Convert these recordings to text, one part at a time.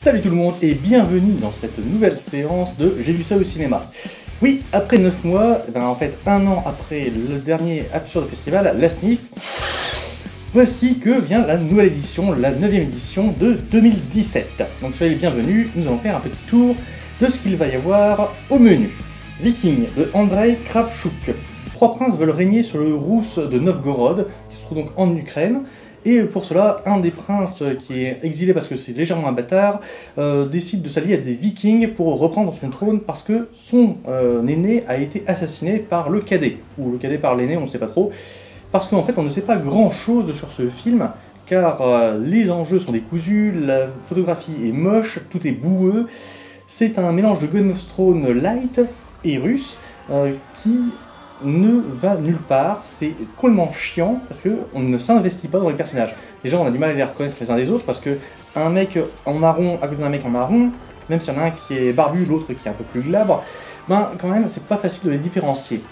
Salut tout le monde et bienvenue dans cette nouvelle séance de J'ai vu ça au cinéma. Oui, après 9 mois, en fait 1 an après le dernier absurde festival, la SNIF, voici que vient la nouvelle édition, la 9e édition de 2017. Donc soyez les bienvenus, nous allons faire un petit tour de ce qu'il va y avoir au menu. Viking de Andrei Kravchuk. 3 princes veulent régner sur le Rouss de Novgorod, qui se trouve donc en Ukraine. Et pour cela, un des princes qui est exilé parce que c'est légèrement un bâtard, décide de s'allier à des vikings pour reprendre son trône parce que son aîné a été assassiné par le cadet, ou le cadet par l'aîné, on ne sait pas trop. Parce qu'en fait, on ne sait pas grand-chose sur ce film, car les enjeux sont décousus, la photographie est moche, tout est boueux. C'est un mélange de Game of Thrones light et russe qui ne va nulle part, c'est complètement chiant parce qu'on ne s'investit pas dans les personnages. Déjà, on a du mal à les reconnaître les uns des autres parce que un mec en marron à côté d'un mec en marron, même s'il y en a un qui est barbu, l'autre qui est un peu plus glabre, ben quand même, c'est pas facile de les différencier.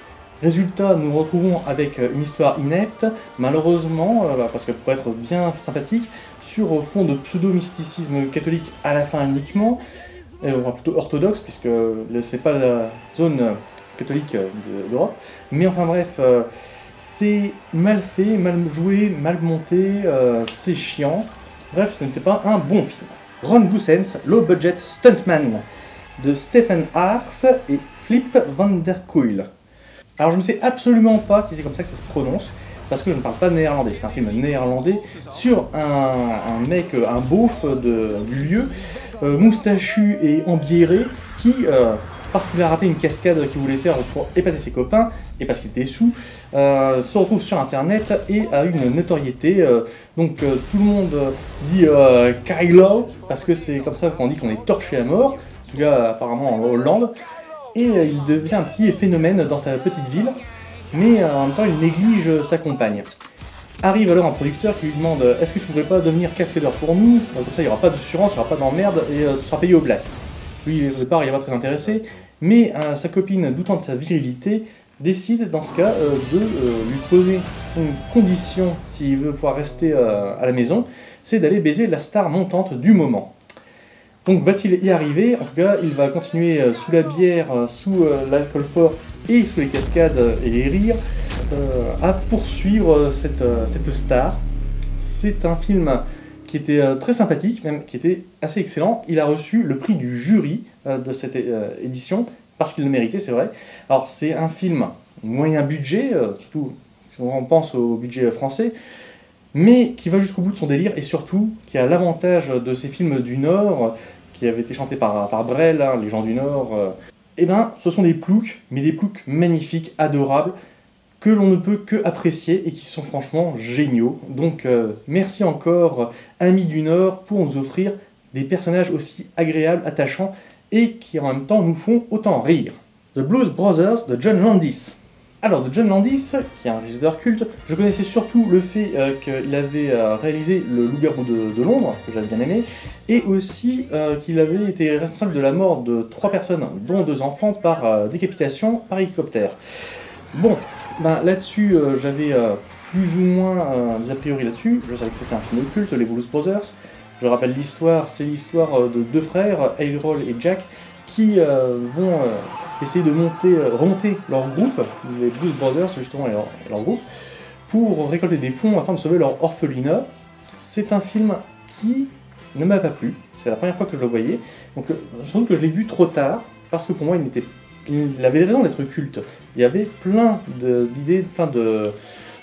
Résultat, nous nous retrouvons avec une histoire inepte, malheureusement, parce qu'elle pourrait être bien sympathique, sur fond de pseudo-mysticisme catholique à la fin uniquement, plutôt orthodoxe, puisque c'est pas la zone catholique d'Europe, mais enfin bref, c'est mal fait, mal joué, mal monté, c'est chiant, bref, ce n'était pas un bon film. Ron Goossens, Low Budget Stuntman, de Stephen Ars et Flip van der Kuil. Alors je ne sais absolument pas si c'est comme ça que ça se prononce, parce que je ne parle pas néerlandais, c'est un film néerlandais sur un mec, un beauf du lieu, moustachu et embiéré, qui, parce qu'il a raté une cascade qu'il voulait faire pour épater ses copains, et parce qu'il était sous, se retrouve sur internet et a une notoriété. Donc tout le monde dit Kylo, parce que c'est comme ça qu'on dit qu'on est torché à mort, en tout cas apparemment en Hollande, et il devient un petit phénomène dans sa petite ville, mais en même temps il néglige sa compagne. Arrive alors un producteur qui lui demande « Est-ce que tu ne voudrais pas devenir cascadeur pour nous? Comme ça il n'y aura pas d'assurance, il n'y aura pas d'emmerde et tu seras payé au black. » Lui au départ il n'est pas très intéressé, mais sa copine, doutant de sa virilité, décide dans ce cas de lui poser une condition s'il veut pouvoir rester à la maison, c'est d'aller baiser la star montante du moment. Donc va-t-il y arriver? En tout cas, il va continuer sous la bière, sous l'alcool fort et sous les cascades et les rires à poursuivre cette star. C'est un film qui était très sympathique, même qui était assez excellent. Il a reçu le prix du jury de cette édition, parce qu'il le méritait, c'est vrai. Alors c'est un film moyen budget, surtout si on pense au budget français, mais qui va jusqu'au bout de son délire et surtout qui a l'avantage de ces films du Nord, qui avaient été chantés par Brel, hein, les gens du Nord. Eh ben, ce sont des ploucs, mais des ploucs magnifiques, adorables, que l'on ne peut que apprécier et qui sont franchement géniaux. Donc merci encore, amis du Nord, pour nous offrir des personnages aussi agréables, attachants, et qui en même temps nous font autant rire. The Blues Brothers de John Landis. Alors, de John Landis, qui est un réalisateur culte, je connaissais surtout le fait qu'il avait réalisé Le Loup-garou de Londres, que j'avais bien aimé, et aussi qu'il avait été responsable de la mort de 3 personnes, dont 2 enfants, par décapitation par hélicoptère. Bon, ben, là-dessus, j'avais plus ou moins des a priori là-dessus. Je savais que c'était un film culte, les Blues Brothers. Je rappelle l'histoire, c'est l'histoire de 2 frères, Harold et Jack, qui vont essayer de remonter leur groupe, les Blues Brothers, justement, leur groupe, pour récolter des fonds afin de sauver leur orphelinat. C'est un film qui ne m'a pas plu, c'est la première fois que je le voyais, donc je trouve que je l'ai vu trop tard, parce que pour moi il avait raison d'être culte. Il y avait plein d'idées, plein de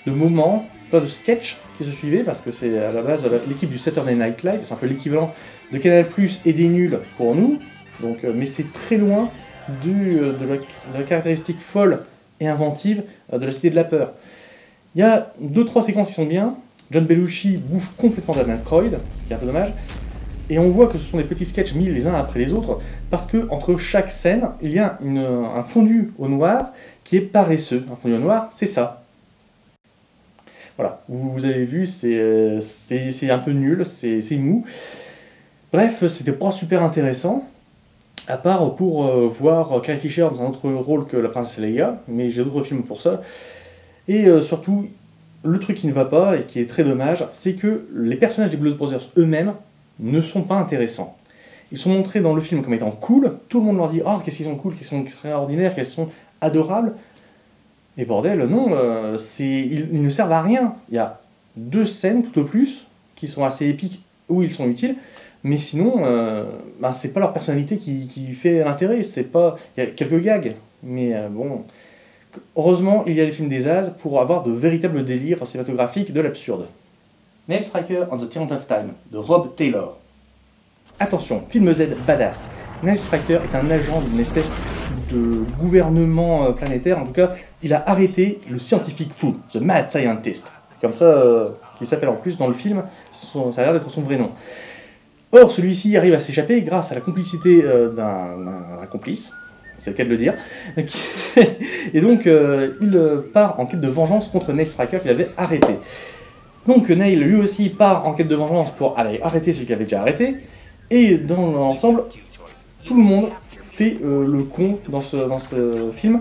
moments, plein de sketchs qui se suivaient, parce que c'est à la base l'équipe du Saturday Night Live, c'est un peu l'équivalent de Canal+ et des nuls pour nous, donc, mais c'est très loin de la caractéristique folle et inventive de la Cité de la Peur. Il y a 2-3 séquences qui sont bien. John Belushi bouffe complètement Dan Aykroyd, ce qui est un peu dommage. Et on voit que ce sont des petits sketchs mis les uns après les autres, parce que entre chaque scène, il y a un fondu au noir qui est paresseux. Un fondu au noir, c'est ça. Voilà, vous avez vu, c'est un peu nul, c'est mou. Bref, c'était pas super intéressant. À part pour voir Carrie Fisher dans un autre rôle que la princesse Leia, mais j'ai d'autres films pour ça. Et surtout, le truc qui ne va pas, et qui est très dommage, c'est que les personnages des Blues Brothers eux-mêmes ne sont pas intéressants. Ils sont montrés dans le film comme étant cool, tout le monde leur dit « Oh, qu'est-ce qu'ils sont cool, qu'est-ce qu'ils sont extraordinaires, qu'elles sont adorables ». Et bordel, non, ils ne servent à rien. Il y a 2 scènes tout au plus qui sont assez épiques où ils sont utiles, mais sinon, c'est pas leur personnalité qui fait l'intérêt. Il y a quelques gags, mais bon. Heureusement, il y a les films des As pour avoir de véritables délires cinématographiques de l'absurde. Nail Striker on the Tyrant of Time de Rob Taylor. Attention, film Z badass. Nail Striker est un agent d'une espèce de gouvernement planétaire. En tout cas, il a arrêté le scientifique fou, The Mad Scientist. C'est comme ça qu'il s'appelle en plus dans le film, ça a l'air d'être son vrai nom. Or, celui-ci arrive à s'échapper grâce à la complicité d'un complice, c'est le cas de le dire. Et donc, il part en quête de vengeance contre Nail Striker qu'il avait arrêté. Donc, Nail, lui aussi, part en quête de vengeance pour aller arrêter celui qu'il avait déjà arrêté. Et dans l'ensemble, tout le monde fait le con dans ce film,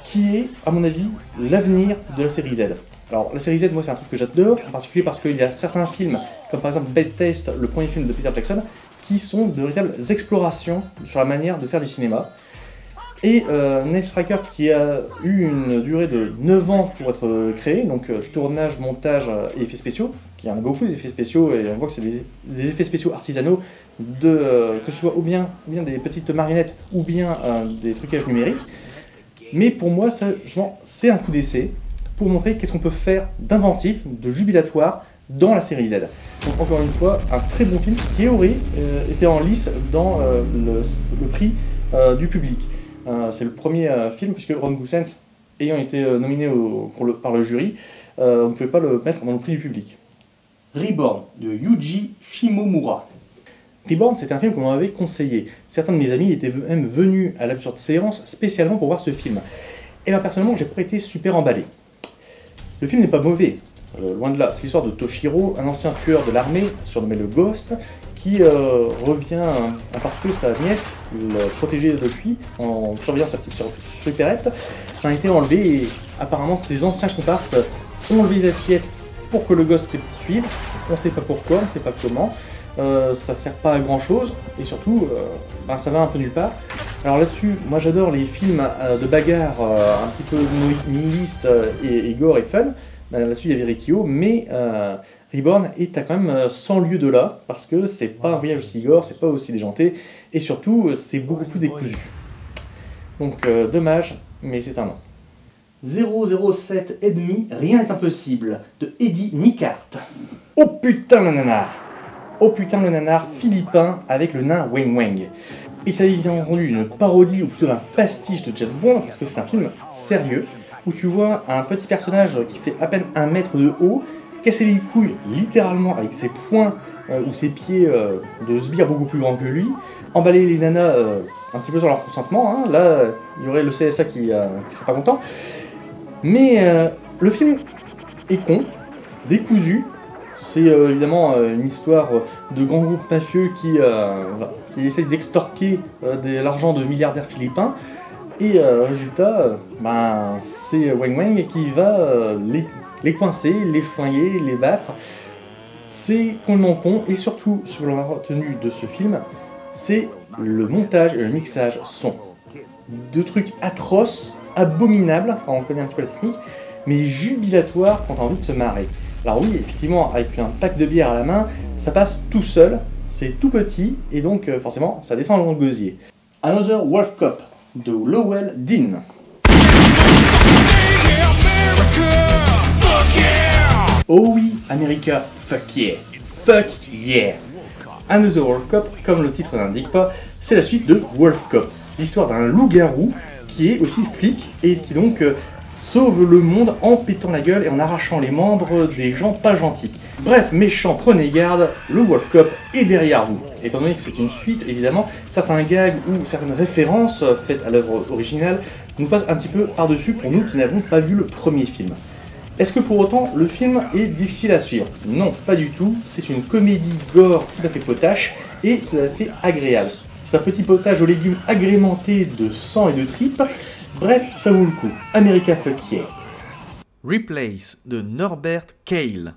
qui est, à mon avis, l'avenir de la série Z. Alors, la série Z, moi, c'est un truc que j'adore, en particulier parce qu'il y a certains films, comme par exemple Bad Taste, le premier film de Peter Jackson, qui sont de véritables explorations sur la manière de faire du cinéma. Et Nail Striker, qui a eu une durée de 9 ans pour être créé, donc tournage, montage et effets spéciaux, qui en a beaucoup des effets spéciaux, et on voit que c'est des effets spéciaux artisanaux, que ce soit ou bien des petites marionnettes, ou bien des trucages numériques. Mais pour moi, c'est un coup d'essai pour montrer qu'est-ce qu'on peut faire d'inventif, de jubilatoire dans la série Z. Donc encore une fois, un très bon film qui aurait été en lice dans le prix du public. C'est le premier film, puisque Ron Gosens, ayant été nominé par le jury, on ne pouvait pas le mettre dans le prix du public. Reborn, de Yuji Shimomura. Reborn, c'était un film qu'on m'avait conseillé. Certains de mes amis étaient même venus à l'absurde séance spécialement pour voir ce film. Et bien personnellement, j'ai pas été super emballé. Le film n'est pas mauvais, loin de là. C'est l'histoire de Toshiro, un ancien tueur de l'armée, surnommé le Ghost, qui revient à parce que sa nièce, le protégée depuis, en surveillant sa petite supérette, a été enlevée et apparemment ses anciens comparses ont enlevé la fillette pour que le Ghost les poursuive. On ne sait pas pourquoi, on ne sait pas comment. Ça sert pas à grand chose et surtout ça va un peu nulle part. Alors là-dessus, moi j'adore les films de bagarre un petit peu nihilistes et gore et fun. Là-dessus il y avait Rikyo, mais Reborn est à quand même 100 lieues de là parce que c'est pas un voyage aussi gore, c'est pas aussi déjanté et surtout c'est beaucoup plus décousu. Donc dommage, mais c'est un non. 007 et demi, rien n'est impossible de Eddie Nicart. Oh putain le nanar! Oh putain le nanar philippin avec le nain Weng Weng. Il s'agit bien entendu d'une parodie ou plutôt d'un pastiche de James Bond parce que c'est un film sérieux où tu vois un petit personnage qui fait à peine 1 mètre de haut casser les couilles littéralement avec ses poings ou ses pieds de sbires beaucoup plus grands que lui, emballer les nanas un petit peu sans leur consentement, hein. Là il y aurait le CSA qui serait pas content. Mais le film est con, décousu. C'est évidemment une histoire de grands groupes mafieux qui essayent d'extorquer l'argent de milliardaires philippins. Et résultat, c'est Weng Weng qui va les coincer, les flinguer, les battre. C'est complètement con. Et surtout, ce que l'on a retenu de ce film, c'est le montage et le mixage son. 2 trucs atroces, abominables quand on connaît un petit peu la technique, mais jubilatoire quand on a envie de se marrer. Alors oui, effectivement, avec un pack de bière à la main, ça passe tout seul, c'est tout petit, et donc forcément, ça descend dans le gosier. Another Wolf Cop, de Lowell Dean. Oh oui, America, fuck yeah. Fuck yeah. Another Wolf Cop, comme le titre n'indique pas, c'est la suite de Wolf Cop. L'histoire d'un loup-garou qui est aussi flic et qui donc sauve le monde en pétant la gueule et en arrachant les membres des gens pas gentils. Bref, méchants, prenez garde, le Wolf Cop est derrière vous. Étant donné que c'est une suite, évidemment, certains gags ou certaines références faites à l'œuvre originale nous passent un petit peu par-dessus pour nous qui n'avons pas vu le premier film. Est-ce que pour autant le film est difficile à suivre? Non, pas du tout. C'est une comédie gore tout à fait potache et tout à fait agréable. C'est un petit potage aux légumes agrémenté de sang et de tripes. Bref, ça vaut le coup. America fuck yeah. Replace de Norbert Cale.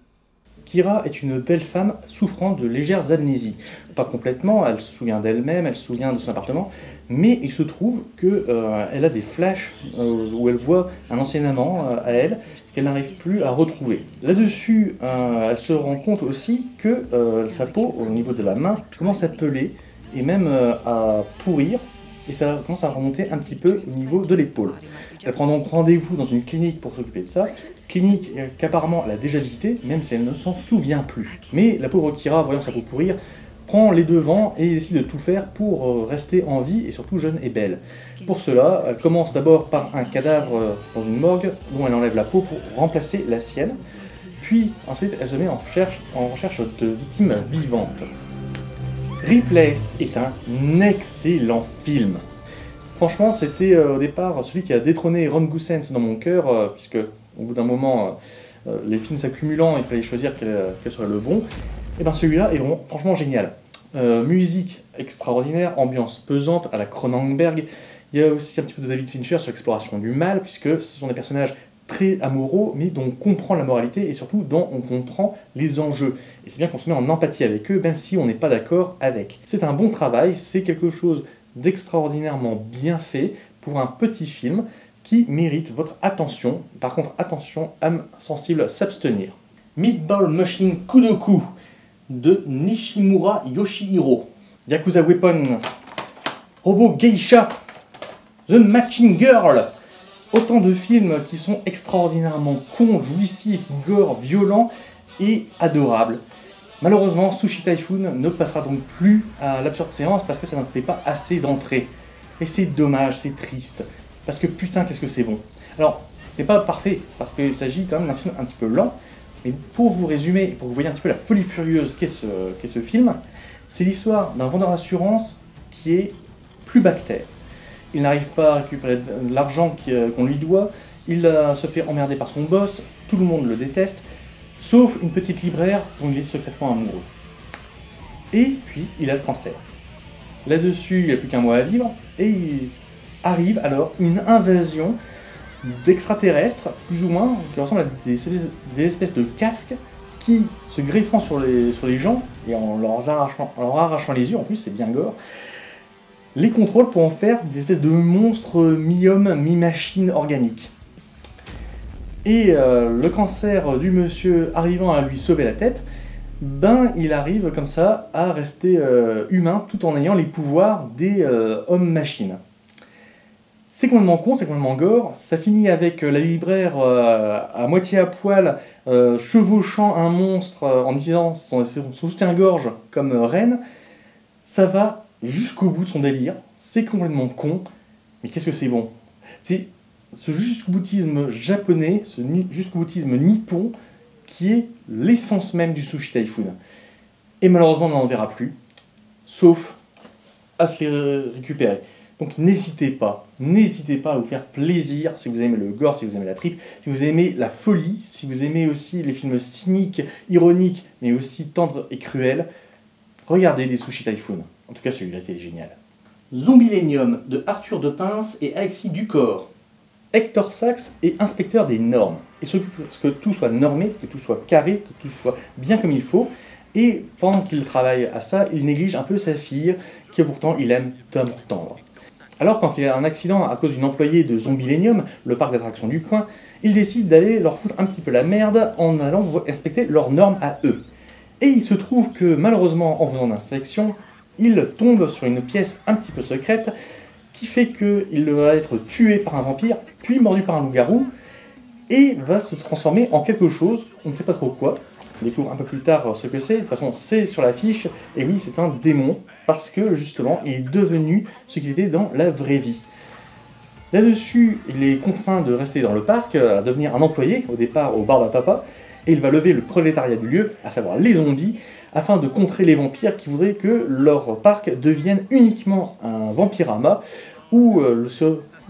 Kira est une belle femme souffrant de légères amnésies. Pas complètement, elle se souvient d'elle-même, elle se souvient de son appartement, mais il se trouve qu'elle a des flashs où elle voit un ancien amant à elle qu'elle n'arrive plus à retrouver. Là-dessus, elle se rend compte aussi que sa peau, au niveau de la main, commence à peler et même à pourrir, et ça commence à remonter un petit peu au niveau de l'épaule. Elle prend donc rendez-vous dans une clinique pour s'occuper de ça, clinique qu'apparemment elle a déjà visitée, même si elle ne s'en souvient plus. Mais la pauvre Kira, voyant sa peau pourrir, prend les devants et décide de tout faire pour rester en vie et surtout jeune et belle. Pour cela, elle commence d'abord par un cadavre dans une morgue dont elle enlève la peau pour remplacer la sienne, puis ensuite elle se met en recherche de victimes vivantes. Replace est un excellent film. Franchement, c'était au départ celui qui a détrôné Ron Goosens dans mon cœur, puisque au bout d'un moment, les films s'accumulant, il fallait choisir quel serait le bon. Et bien celui-là est vraiment, franchement génial. Musique extraordinaire, ambiance pesante à la Cronenberg. Il y a aussi un petit peu de David Fincher sur l'exploration du mal, puisque ce sont des personnages très amoureux, mais dont on comprend la moralité et surtout dont on comprend les enjeux. Et c'est bien qu'on se met en empathie avec eux, même si on n'est pas d'accord avec. C'est un bon travail, c'est quelque chose d'extraordinairement bien fait pour un petit film qui mérite votre attention. Par contre, attention, âme sensible, s'abstenir. Meatball Machine Kudoku de Nishimura Yoshihiro. Yakuza Weapon, Robot Geisha, The Matching Girl. Autant de films qui sont extraordinairement cons, jouissifs, gore, violents et adorables. Malheureusement, Sushi Typhoon ne passera donc plus à l'absurde séance parce que ça n'en fait pas assez d'entrée. Et c'est dommage, c'est triste. Parce que putain, qu'est-ce que c'est bon. Alors, c'est pas parfait, parce qu'il s'agit quand même d'un film un petit peu lent. Mais pour vous résumer, et pour que vous voyez un petit peu la folie furieuse qu'est ce film, c'est l'histoire d'un vendeur d'assurance qui est plus bactère. Il n'arrive pas à récupérer l'argent qu'on lui doit, il se fait emmerder par son boss, tout le monde le déteste, sauf une petite libraire dont il est secrètement amoureux. Et puis, il a le cancer. Là-dessus, il n'y a plus qu'un mois à vivre, et il arrive alors une invasion d'extraterrestres, plus ou moins, qui ressemblent à des espèces de casques qui, se greffant sur les gens, et en leur arrachant les yeux, en plus c'est bien gore, les contrôlent pour en faire des espèces de monstres mi-hommes, mi-machines organiques. Et le cancer du monsieur arrivant à lui sauver la tête, ben il arrive comme ça à rester humain tout en ayant les pouvoirs des hommes-machines. C'est complètement con, c'est complètement gore, ça finit avec la libraire à moitié à poil, chevauchant un monstre en utilisant son soutien-gorge comme reine. Ça va jusqu'au bout de son délire, c'est complètement con, mais qu'est-ce que c'est bon. C'est ce jusqu'au-boutisme japonais, ce jusqu'au-boutisme nippon, qui est l'essence même du Sushi Typhoon. Et malheureusement, on n'en verra plus, sauf à se les récupérer. Donc n'hésitez pas à vous faire plaisir si vous aimez le gore, si vous aimez la tripe, si vous aimez la folie, si vous aimez aussi les films cyniques, ironiques, mais aussi tendres et cruels. Regardez des Sushi Typhoon. En tout cas, celui-là était génial. Zombilenium de Arthur de Pince et Alexis Ducor. Hector Sachs est inspecteur des normes. Il s'occupe que tout soit normé, que tout soit carré, que tout soit bien comme il faut. Et pendant qu'il travaille à ça, il néglige un peu sa fille, qui pourtant il aime d'amour tendre. Alors quand il y a un accident à cause d'une employée de Zombilenium, le parc d'attractions du coin, il décide d'aller leur foutre un petit peu la merde en allant inspecter leurs normes à eux. Et il se trouve que malheureusement, en faisant l'inspection, il tombe sur une pièce un petit peu secrète qui fait qu'il va être tué par un vampire, puis mordu par un loup-garou, et va se transformer en quelque chose, on ne sait pas trop quoi. On découvre un peu plus tard ce que c'est, de toute façon c'est sur l'affiche, et oui c'est un démon, parce que justement il est devenu ce qu'il était dans la vraie vie. Là-dessus, il est contraint de rester dans le parc, à devenir un employé, au départ au bar à papa, et il va lever le prolétariat du lieu, à savoir les zombies, afin de contrer les vampires qui voudraient que leur parc devienne uniquement un vampirama, où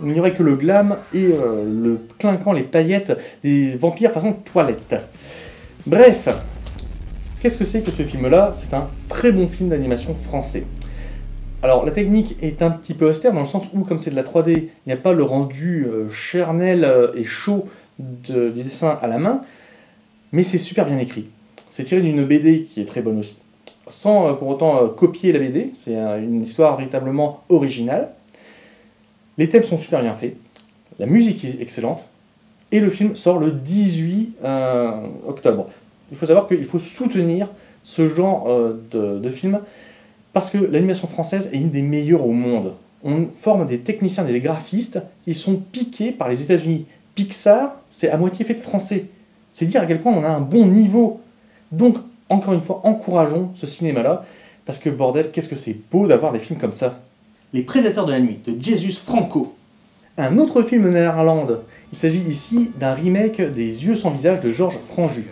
il n'y aurait que le glam et le clinquant, les paillettes des vampires façon toilette. Bref, qu'est-ce que c'est que ce film-là? C'est un très bon film d'animation français. Alors la technique est un petit peu austère dans le sens où, comme c'est de la 3D, il n'y a pas le rendu charnel et chaud des dessins à la main, mais c'est super bien écrit. C'est tiré d'une BD qui est très bonne aussi, sans pour autant copier la BD, c'est une histoire véritablement originale. Les thèmes sont super bien faits, la musique est excellente, et le film sort le 18 octobre. Il faut savoir qu'il faut soutenir ce genre de film, parce que l'animation française est une des meilleures au monde. On forme des techniciens, des graphistes qui sont piqués par les États-Unis. Pixar, c'est à moitié fait de français. C'est dire à quel point on a un bon niveau. Donc, encore une fois, encourageons ce cinéma-là, parce que bordel, qu'est-ce que c'est beau d'avoir des films comme ça. Les Prédateurs de la nuit, de Jesus Franco. Un autre film néerlandais. Il s'agit ici d'un remake des Yeux sans visage de Georges Franju.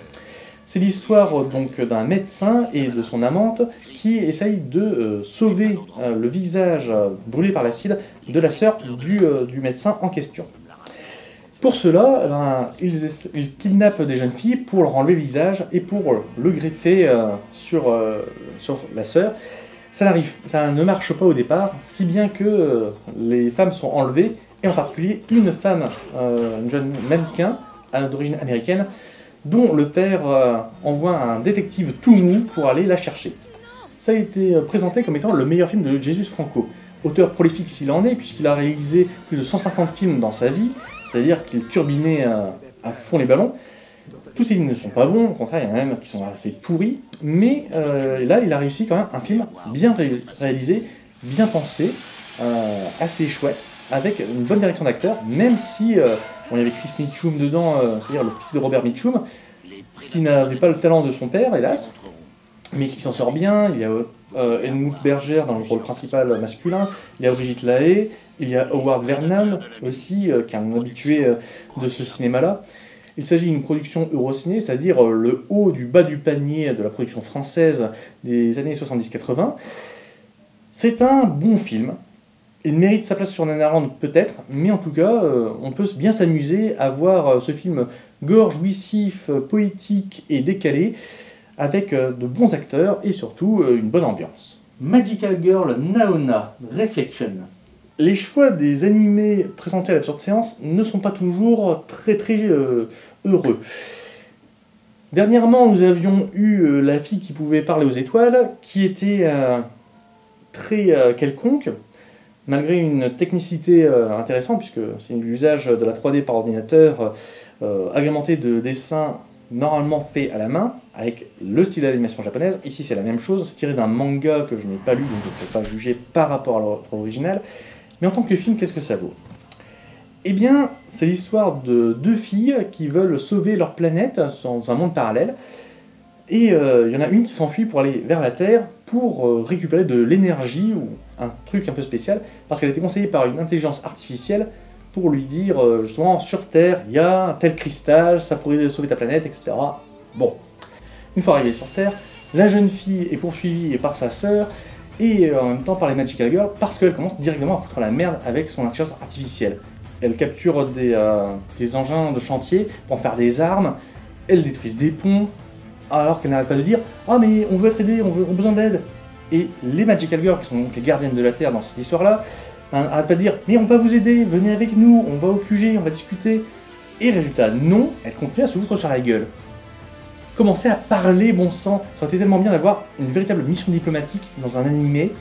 C'est l'histoire donc d'un médecin et de son amante qui essayent de sauver le visage brûlé par l'acide de la sœur du médecin en question. Pour cela, ils kidnappent des jeunes filles pour leur enlever le visage et pour le greffer sur la sœur. Ça ne marche pas au départ, si bien que les femmes sont enlevées, et en particulier une femme, une jeune mannequin d'origine américaine, dont le père envoie un détective tout mou pour aller la chercher. Ça a été présenté comme étant le meilleur film de Jesus Franco. Auteur prolifique s'il en est, puisqu'il a réalisé plus de 150 films dans sa vie, c'est-à-dire qu'il turbinait à fond les ballons. Tous ces films ne sont pas bons, au contraire, il y en a même qui sont assez pourris, mais là, il a réussi quand même un film bien réalisé, bien pensé, assez chouette, avec une bonne direction d'acteur, même si on y avait Chris Mitchum dedans, c'est-à-dire le fils de Robert Mitchum, qui n'avait pas le talent de son père, hélas, mais qui s'en sort bien. Il y a Edmund Berger dans le rôle principal masculin, il y a Brigitte Lahaie, il y a Howard Vernon aussi, qui est un habitué de ce cinéma-là. Il s'agit d'une production Eurociné, c'est-à-dire le haut du bas du panier de la production française des années 70-80. C'est un bon film. Il mérite sa place sur Nanarland peut-être, mais en tout cas, on peut bien s'amuser à voir ce film gore, jouissif, poétique et décalé, avec de bons acteurs et surtout une bonne ambiance. Magical Girl Naona Reflection. Les choix des animés présentés à l'absurde séance ne sont pas toujours très heureux. Dernièrement, nous avions eu La fille qui pouvait parler aux étoiles, qui était très quelconque, malgré une technicité intéressante, puisque c'est l'usage de la 3D par ordinateur, agrémenté de dessins normalement faits à la main, avec le style d'animation japonaise. Ici c'est la même chose, c'est tiré d'un manga que je n'ai pas lu, donc je ne peux pas juger par rapport à l'œuvre originale. Mais en tant que film, qu'est-ce que ça vaut? Eh bien, c'est l'histoire de deux filles qui veulent sauver leur planète dans un monde parallèle. Et il y en a une qui s'enfuit pour aller vers la Terre pour récupérer de l'énergie ou un truc un peu spécial, parce qu'elle a été conseillée par une intelligence artificielle pour lui dire justement sur Terre il y a un tel cristal, ça pourrait sauver ta planète, etc. Bon, une fois arrivée sur Terre, la jeune fille est poursuivie par sa sœur et en même temps par les Magical Girls parce qu'elle commence directement à foutre la merde avec son intelligence artificielle. Elle capture des engins de chantier pour en faire des armes, elle détruit des ponts, alors qu'elle n'arrête pas de dire « Ah mais on veut être aidé, on a besoin d'aide !» Et les Magical Girls, qui sont donc les gardiennes de la Terre dans cette histoire-là, n'arrêtent pas de dire « Mais on va vous aider, venez avec nous, on va au QG, on va discuter !» Et résultat, non, elle continue à se foutre sur la gueule. Commencer à parler, bon sang, ça aurait été tellement bien d'avoir une véritable mission diplomatique dans un animé,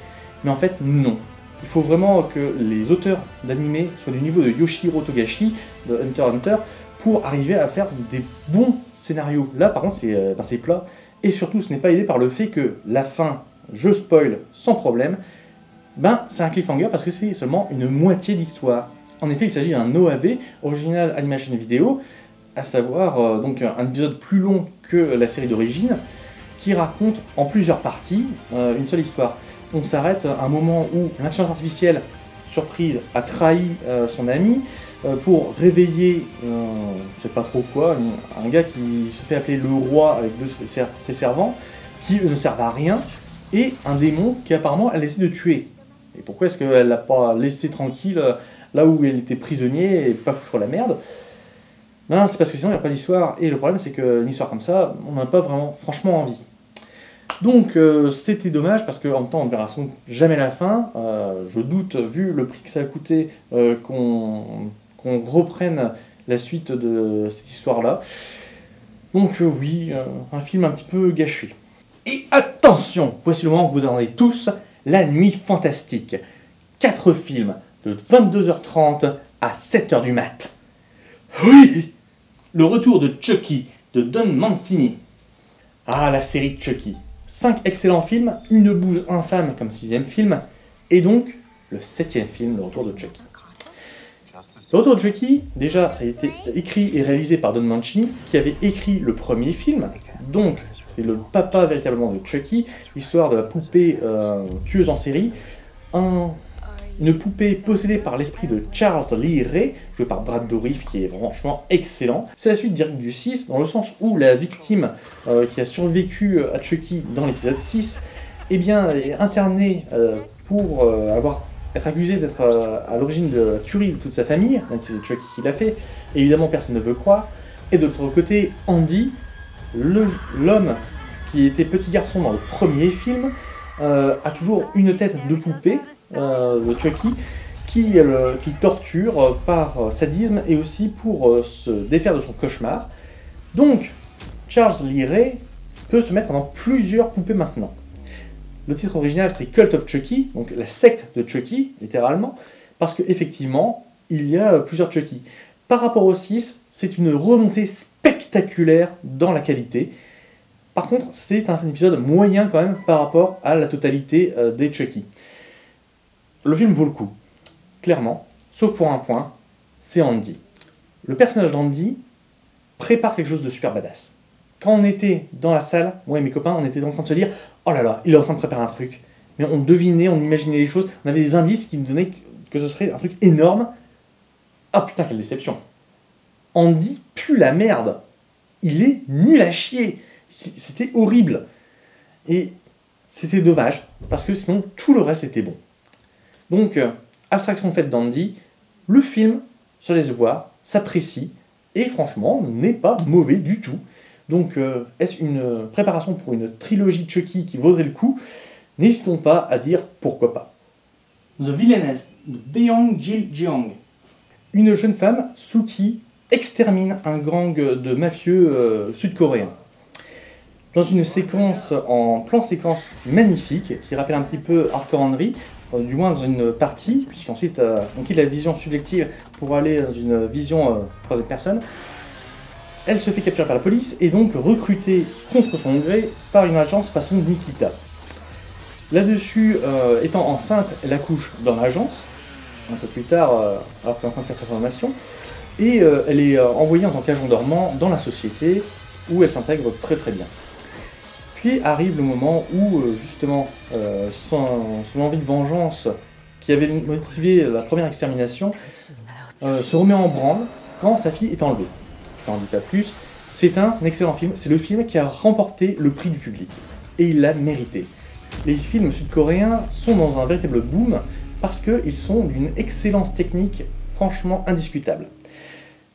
mais en fait, non. Il faut vraiment que les auteurs d'animés soient du niveau de Yoshihiro Togashi, de Hunter x Hunter, pour arriver à faire des bons scénarios. Là, par contre, c'est plat. Et surtout, ce n'est pas aidé par le fait que la fin, je spoil sans problème, c'est un cliffhanger parce que c'est seulement une moitié d'histoire. En effet, il s'agit d'un OAV, Original Animation Video, à savoir donc un épisode plus long que la série d'origine, qui raconte en plusieurs parties une seule histoire. On s'arrête à un moment où l'intelligence artificielle, surprise, a trahi son ami pour réveiller, je sais pas trop quoi, un gars qui se fait appeler le roi avec ses servants, qui ne servent à rien, et un démon qui apparemment elle essaie de tuer. Et pourquoi est-ce qu'elle l'a pas laissé tranquille là où elle était prisonnier et pas foutre la merde? C'est parce que sinon il n'y a pas d'histoire, et le problème c'est qu'une histoire comme ça, on n'a pas vraiment franchement envie. Donc c'était dommage parce qu'en même temps on ne verra sans doute jamais la fin. Je doute, vu le prix que ça a coûté, qu'on reprenne la suite de cette histoire-là. Donc oui, un film un petit peu gâché. Et attention, voici le moment que vous attendez tous, La Nuit Fantastique. 4 films de 22h30 à 7h du mat. Oui, le retour de Chucky de Don Mancini. Ah, la série Chucky. 5 excellents films, une bouse infâme comme 6e film, et donc le 7e film, le retour de Chucky. Le retour de Chucky, déjà, ça a été écrit et réalisé par Don Mancini, qui avait écrit le premier film, donc c'est le papa véritablement de Chucky, l'histoire de la poupée tueuse en série, une poupée possédée par l'esprit de Charles Lee Ray, joué par Brad Dourif, qui est franchement excellent. C'est la suite directe du 6, dans le sens où la victime qui a survécu à Chucky dans l'épisode 6, eh bien, est internée pour être accusée d'être à l'origine de la tuerie de toute sa famille, même si c'est Chucky qui l'a fait. Évidemment, personne ne veut croire. Et de l'autre côté, Andy, l'homme qui était petit garçon dans le premier film, a toujours une tête de poupée, de Chucky, qui torture par sadisme et aussi pour se défaire de son cauchemar. Donc, Charles Lee Ray peut se mettre dans plusieurs poupées maintenant. Le titre original, c'est Cult of Chucky, donc la secte de Chucky, littéralement, parce qu'effectivement, il y a plusieurs Chucky. Par rapport au 6, c'est une remontée spectaculaire dans la qualité. Par contre, c'est un épisode moyen quand même par rapport à la totalité des Chucky. Le film vaut le coup, clairement, sauf pour un point, c'est Andy. Le personnage d'Andy prépare quelque chose de super badass. Quand on était dans la salle, moi et mes copains, on était en train de se dire « Oh là là, il est en train de préparer un truc ». Mais on devinait, on imaginait les choses, on avait des indices qui nous donnaient que ce serait un truc énorme. Ah putain, quelle déception. Andy pue la merde. Il est nul à chier. C'était horrible. Et c'était dommage, parce que sinon tout le reste était bon. Donc, abstraction faite d'Andy, le film se laisse voir, s'apprécie, et franchement, n'est pas mauvais du tout. Donc, est-ce une préparation pour une trilogie de Chucky qui vaudrait le coup? N'hésitons pas à dire pourquoi pas. The Villainess de Beong Jil-jeong. Une jeune femme, Suki, extermine un gang de mafieux sud-coréens. Dans une séquence en plan séquence magnifique, qui rappelle un petit peu Hardcore Henry, du moins dans une partie, puisqu'ensuite on quitte la vision subjective pour aller dans une vision troisième personne. Elle se fait capturer par la police et donc recrutée contre son gré par une agence façon Nikita. Là-dessus, étant enceinte, elle accouche dans l'agence, un peu plus tard, alors qu'elle est en train de faire sa formation, et elle est envoyée en tant qu'agent dormant dans la société, où elle s'intègre très très bien. Puis arrive le moment où, justement, son envie de vengeance, qui avait motivé la première extermination, se remet en branle quand sa fille est enlevée. Je n'en dis pas plus. C'est un excellent film, c'est le film qui a remporté le prix du public, et il l'a mérité. Les films sud-coréens sont dans un véritable boom, parce qu'ils sont d'une excellence technique franchement indiscutable.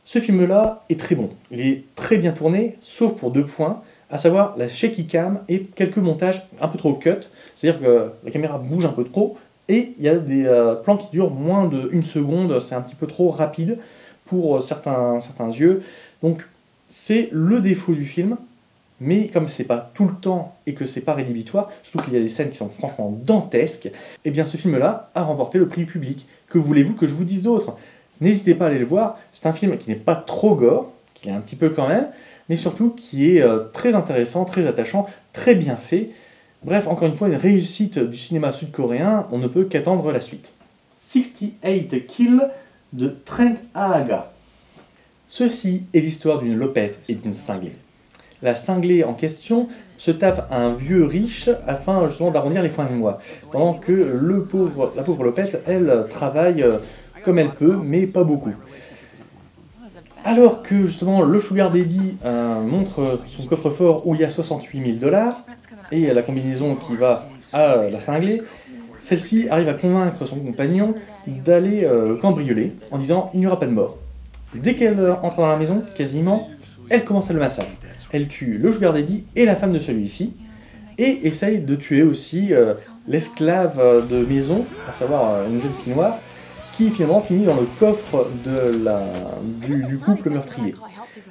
Ce film-là est très bon, il est très bien tourné, sauf pour 2 points, à savoir la shaky cam et quelques montages un peu trop cut, c'est-à-dire que la caméra bouge un peu trop, et il y a des plans qui durent moins d'1 seconde, c'est un petit peu trop rapide pour certains yeux, donc c'est le défaut du film, mais comme c'est pas tout le temps et que c'est pas rédhibitoire, surtout qu'il y a des scènes qui sont franchement dantesques, et bien ce film-là a remporté le prix du public. Que voulez-vous que je vous dise d'autre? N'hésitez pas à aller le voir, c'est un film qui n'est pas trop gore, qui est un petit peu quand même, mais surtout qui est très intéressant, très attachant, très bien fait. Bref, encore une fois, une réussite du cinéma sud-coréen, on ne peut qu'attendre la suite. 68 Kills de Trent Aaga. Ceci est l'histoire d'une lopette et d'une cinglée. La cinglée en question se tape un vieux riche afin justement d'arrondir les fins de mois, pendant que la pauvre lopette, elle, travaille comme elle peut, mais pas beaucoup. Alors que justement le Sugar Daddy montre son coffre-fort où il y a 68 000 $, et la combinaison qui va à la cinglée, celle-ci arrive à convaincre son compagnon d'aller cambrioler en disant « il n'y aura pas de mort ». Dès qu'elle entre dans la maison, quasiment, elle commence le massacre. Elle tue le Sugar Daddy et la femme de celui-ci, et essaye de tuer aussi l'esclave de maison, à savoir une jeune fille noire, qui finalement finit dans le coffre du couple meurtrier.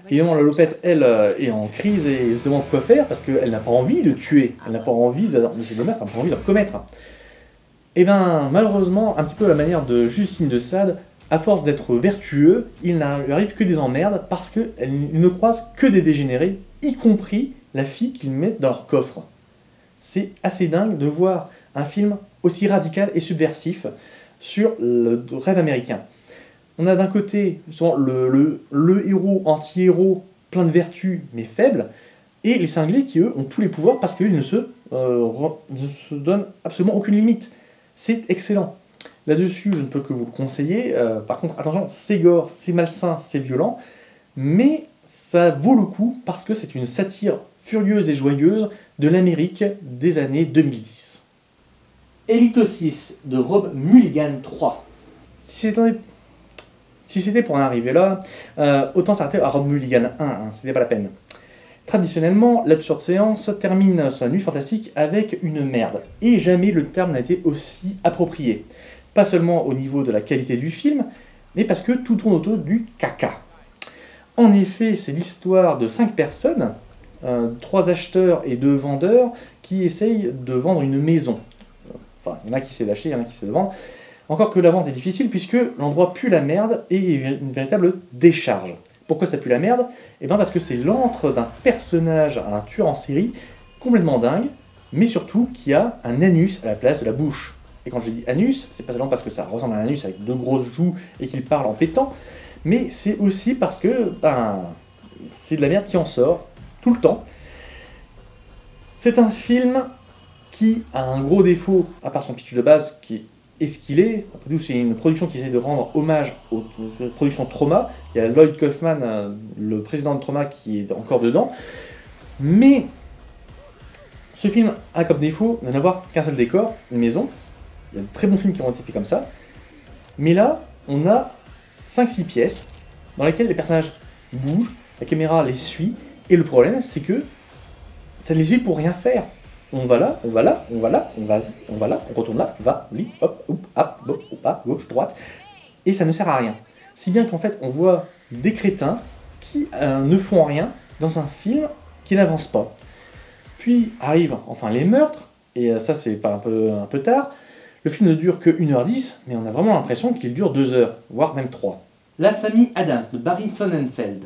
Évidemment, la Lopette, elle, est en crise et se demande quoi faire parce qu'elle n'a pas envie de tuer, elle n'a pas envie d'essayer de le mettre, elle n'a pas envie de le commettre. Et bien, malheureusement, un petit peu à la manière de Justine de Sade, à force d'être vertueux, il n'arrive que des emmerdes parce qu'il ne croise que des dégénérés, y compris la fille qu'ils mettent dans leur coffre. C'est assez dingue de voir un film aussi radical et subversif sur le rêve américain. On a d'un côté souvent le héros, anti-héros, plein de vertus mais faible, et les cinglés qui, eux, ont tous les pouvoirs parce qu'ils ne se donnent absolument aucune limite. C'est excellent. Là-dessus, je ne peux que vous le conseiller. Par contre, attention, c'est gore, c'est malsain, c'est violent, mais ça vaut le coup parce que c'est une satire furieuse et joyeuse de l'Amérique des années 2010. Elitosis de Rob Mulligan 3. Si c'était pour en arriver là, autant s'arrêter à Rob Mulligan 1, c'était pas la peine. Traditionnellement, l'absurde séance termine sa nuit fantastique avec une merde, et jamais le terme n'a été aussi approprié. Pas seulement au niveau de la qualité du film, mais parce que tout tourne autour du caca. En effet, c'est l'histoire de 5 personnes, 3 acheteurs et 2 vendeurs, qui essayent de vendre une maison. Enfin, il y en a qui essaient d'acheter, il y en a qui essaient de vendre. Encore que la vente est difficile, puisque l'endroit pue la merde et est une véritable décharge. Pourquoi ça pue la merde? Eh bien parce que c'est l'antre d'un personnage, un tueur en série, complètement dingue, mais surtout qui a un anus à la place de la bouche. Et quand je dis anus, c'est pas seulement parce que ça ressemble à un anus avec 2 grosses joues et qu'il parle en pétant, mais c'est aussi parce que c'est de la merde qui en sort tout le temps. C'est un film qui a un gros défaut, à part son pitch de base, qui est ce qu'il est. Après tout, c'est une production qui essaie de rendre hommage aux productions Troma. Il y a Lloyd Kaufman, le président de Troma, qui est encore dedans. Mais ce film a comme défaut de n'avoir qu'un seul décor, une maison. Il y a de très bons films qui ont été faits comme ça. Mais là, on a 5-6 pièces dans lesquelles les personnages bougent, la caméra les suit, et le problème, c'est que ça les suit pour rien faire. On va là, on va là, on va là, on va là, on retourne là, va, lit, hop, hop, gauche, droite, et ça ne sert à rien. Si bien qu'en fait, on voit des crétins qui ne font rien dans un film qui n'avance pas. Puis arrivent enfin les meurtres, et ça c'est pas un peu tard. Le film ne dure que 1h10, mais on a vraiment l'impression qu'il dure 2 heures, voire même 3. La famille Addams de Barry Sonnenfeld.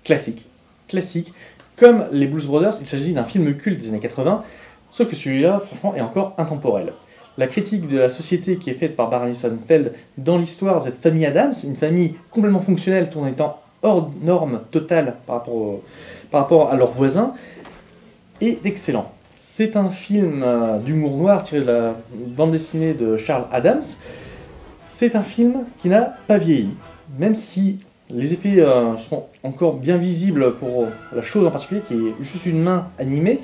Classique. Comme les Blues Brothers, il s'agit d'un film culte des années 80, sauf que celui-là, franchement, est encore intemporel. La critique de la société qui est faite par Barry Sonnenfeld dans l'histoire de cette famille Addams, une famille complètement fonctionnelle tout en étant hors norme totale par rapport à leurs voisins, est excellent. C'est un film d'humour noir tiré de la bande dessinée de Charles Addams. C'est un film qui n'a pas vieilli, même si les effets sont encore bien visibles pour la chose en particulier, qui est juste une main animée.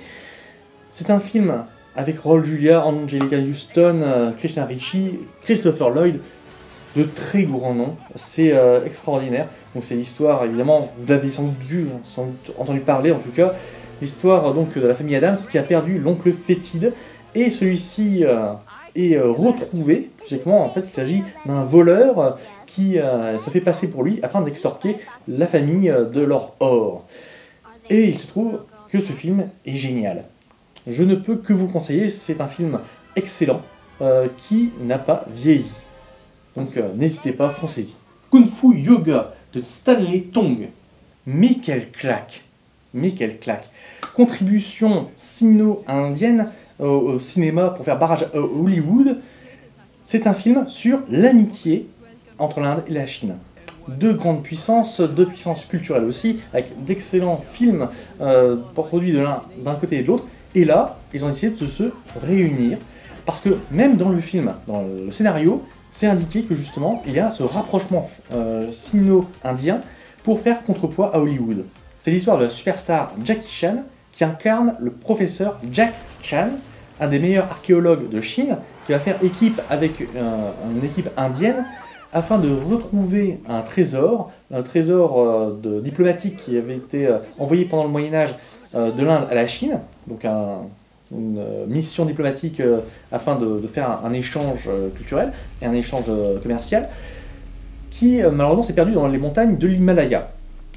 C'est un film avec Raul Julia, Angelica Houston, Christina Ricci, Christopher Lloyd, de très grands noms. C'est extraordinaire. Donc c'est l'histoire, évidemment, vous l'avez sans doute vu, sans doute entendu parler en tout cas, l'histoire donc de la famille Addams qui a perdu l'oncle fétide, et celui-ci est retrouvé. Exactement, en fait, il s'agit d'un voleur qui se fait passer pour lui afin d'extorquer la famille de leur or. Et il se trouve que ce film est génial. Je ne peux que vous le conseiller, c'est un film excellent qui n'a pas vieilli. Donc n'hésitez pas, foncez-y. Kung Fu Yoga de Stanley Tong. Mais quelle claque! Contribution sino-indienne au cinéma pour faire barrage à Hollywood. C'est un film sur l'amitié entre l'Inde et la Chine. 2 grandes puissances, 2 puissances culturelles aussi, avec d'excellents films produits d'un côté et de l'autre. Et là, ils ont essayé de se réunir, parce que même dans le film, dans le scénario, c'est indiqué que justement, il y a ce rapprochement sino-indien pour faire contrepoids à Hollywood. C'est l'histoire de la superstar Jackie Chan, qui incarne le professeur Jack Chan, un des meilleurs archéologues de Chine, qui va faire équipe avec une équipe indienne, afin de retrouver un trésor diplomatique qui avait été envoyé pendant le Moyen-Âge de l'Inde à la Chine, donc une mission diplomatique afin de faire un échange culturel et un échange commercial, qui malheureusement s'est perdu dans les montagnes de l'Himalaya.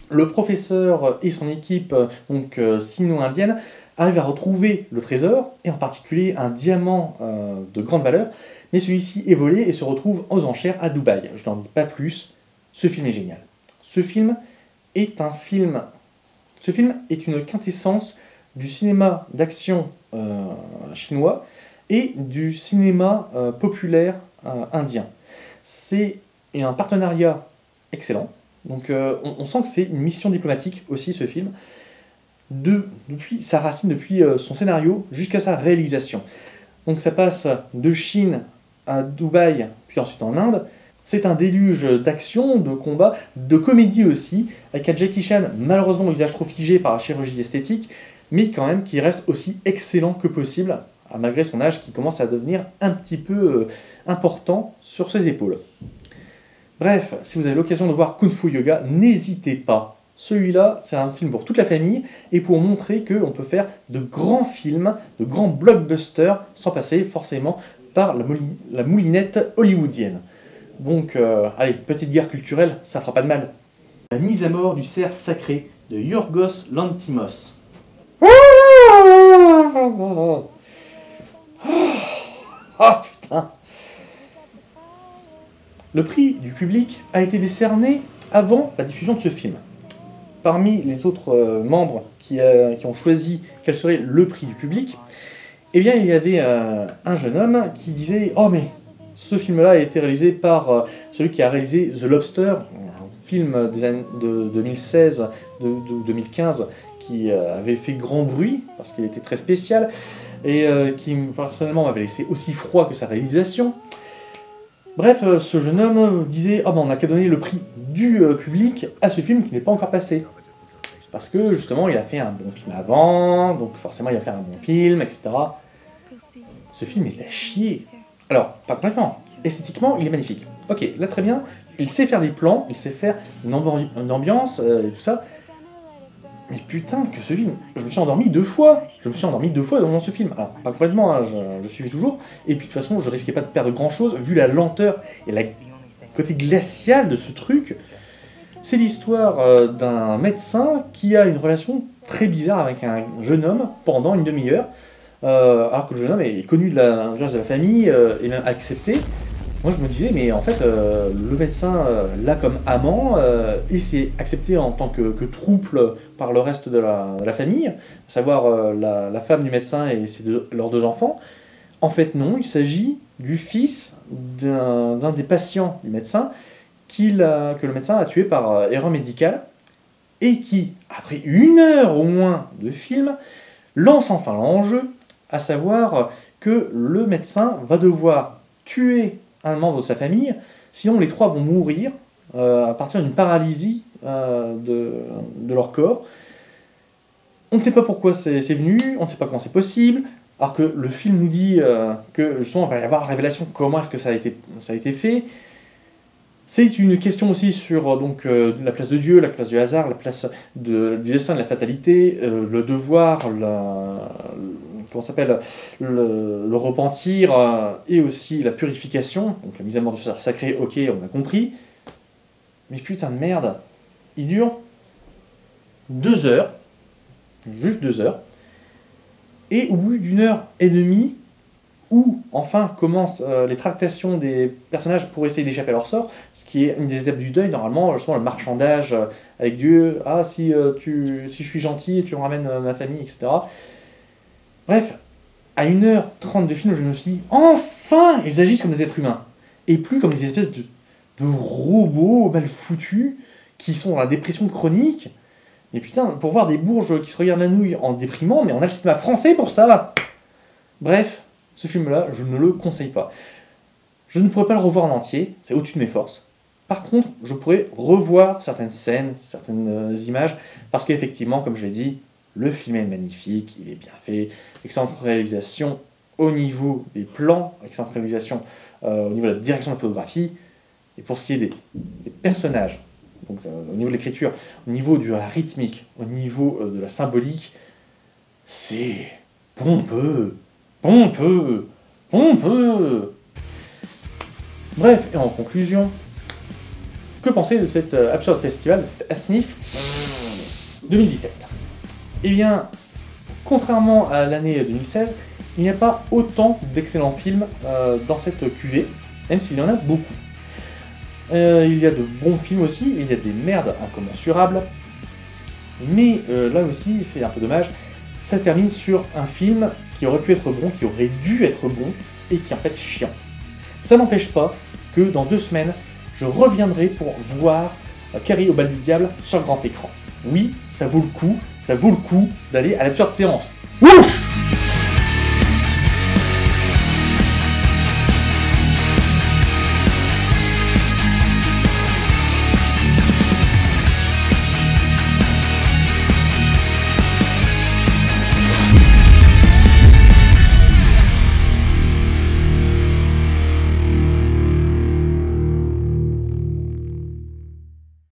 Le professeur et son équipe, donc sino-indienne, arrivent à retrouver le trésor, et en particulier un diamant de grande valeur, mais celui-ci est volé et se retrouve aux enchères à Dubaï. Je n'en dis pas plus, ce film est génial. Ce film est une quintessence du cinéma d'action chinois et du cinéma populaire indien. C'est un partenariat excellent. Donc on sent que c'est une mission diplomatique aussi ce film, depuis sa racine, depuis son scénario jusqu'à sa réalisation. Donc ça passe de Chine à Dubaï, puis ensuite en Inde. C'est un déluge d'action, de combat, de comédie aussi, avec un Jackie Chan malheureusement au visage trop figé par la chirurgie esthétique, mais quand même qui reste aussi excellent que possible, malgré son âge qui commence à devenir un petit peu important sur ses épaules. Bref, si vous avez l'occasion de voir Kung Fu Yoga, n'hésitez pas. Celui-là, c'est un film pour toute la famille et pour montrer qu'on peut faire de grands films, de grands blockbusters, sans passer forcément par la moulinette hollywoodienne. Donc, allez, petite guerre culturelle, ça fera pas de mal. La mise à mort du cerf sacré de Yorgos Lanthimos. Ah putain! Le prix du public a été décerné avant la diffusion de ce film. Parmi les autres membres qui ont choisi quel serait le prix du public, eh bien, il y avait un jeune homme qui disait « Oh mais ce film-là a été réalisé par celui qui a réalisé The Lobster, un film des années de 2016, de 2015, qui avait fait grand bruit parce qu'il était très spécial et qui personnellement m'avait laissé aussi froid que sa réalisation. » Bref, ce jeune homme disait « Ah ben on n'a qu'à donner le prix du public à ce film qui n'est pas encore passé. » Parce que justement il a fait un bon film avant, donc forcément il va faire un bon film, etc. Ce film est à chier. Alors, pas complètement. Esthétiquement, il est magnifique. Ok, là très bien, il sait faire des plans, il sait faire une ambiance et tout ça. Mais putain, que ce film, je me suis endormi 2 fois. Je me suis endormi 2 fois dans ce film. Alors, pas complètement, hein, je suivais toujours. Et puis de toute façon, je risquais pas de perdre grand chose, vu la lenteur et le côté glacial de ce truc. C'est l'histoire d'un médecin qui a une relation très bizarre avec un jeune homme pendant une demi-heure. Alors que le jeune homme est connu de la famille et même accepté. Moi je me disais, mais en fait, le médecin l'a comme amant et c'est accepté en tant que trouble par le reste de la famille, à savoir la femme du médecin et leurs 2 enfants. En fait non, il s'agit du fils d'un des patients du médecin que le médecin a tué par erreur médicale et qui, après 1 heure au moins de film, lance enfin l'enjeu, à savoir que le médecin va devoir tuer un membre de sa famille, sinon les 3 vont mourir à partir d'une paralysie de leur corps. On ne sait pas pourquoi c'est venu, on ne sait pas comment c'est possible, alors que le film nous dit que justement il va y avoir révélation comment est-ce que ça a été fait. C'est une question aussi sur la place de Dieu, la place du hasard, la place du destin, de la fatalité, le devoir, le repentir et aussi la purification, donc la mise à mort du cerf sacré, ok, on a compris. Mais putain de merde, il dure 2 heures, juste 2 heures, et au bout d'1 heure et demie, où enfin commencent les tractations des personnages pour essayer d'échapper à leur sort, ce qui est une des étapes du deuil, normalement, justement le marchandage avec Dieu, ah si je suis gentil, tu me ramènes ma famille, etc. Bref, à 1h30 de film, je me suis dit, enfin, ils agissent comme des êtres humains, et plus comme des espèces de robots mal foutus, qui sont dans la dépression chronique. Mais putain, pour voir des bourges qui se regardent la nouille en déprimant, mais on a le cinéma français pour ça. Bref, ce film-là, je ne le conseille pas. Je ne pourrais pas le revoir en entier, c'est au-dessus de mes forces. Par contre, je pourrais revoir certaines scènes, certaines images, parce qu'effectivement, comme je l'ai dit, le film est magnifique, il est bien fait, excellente réalisation au niveau des plans, excellente réalisation au niveau de la direction de la photographie, et pour ce qui est des personnages, donc au niveau de l'écriture, au niveau de la rythmique, au niveau de la symbolique, c'est pompeux. Bref, et en conclusion, que penser de cet Absurde Festival, de cet ASNIF 2017? Eh bien, contrairement à l'année 2016, il n'y a pas autant d'excellents films dans cette cuvée, même s'il y en a beaucoup. Il y a de bons films aussi, il y a des merdes incommensurables, mais là aussi, c'est un peu dommage, ça se termine sur un film qui aurait pu être bon, qui aurait dû être bon, et qui est en fait chiant. Ça n'empêche pas que dans 2 semaines, je reviendrai pour voir Carrie au bal du diable sur le grand écran. Oui, ça vaut le coup d'aller à l'absurde séance. Wouh!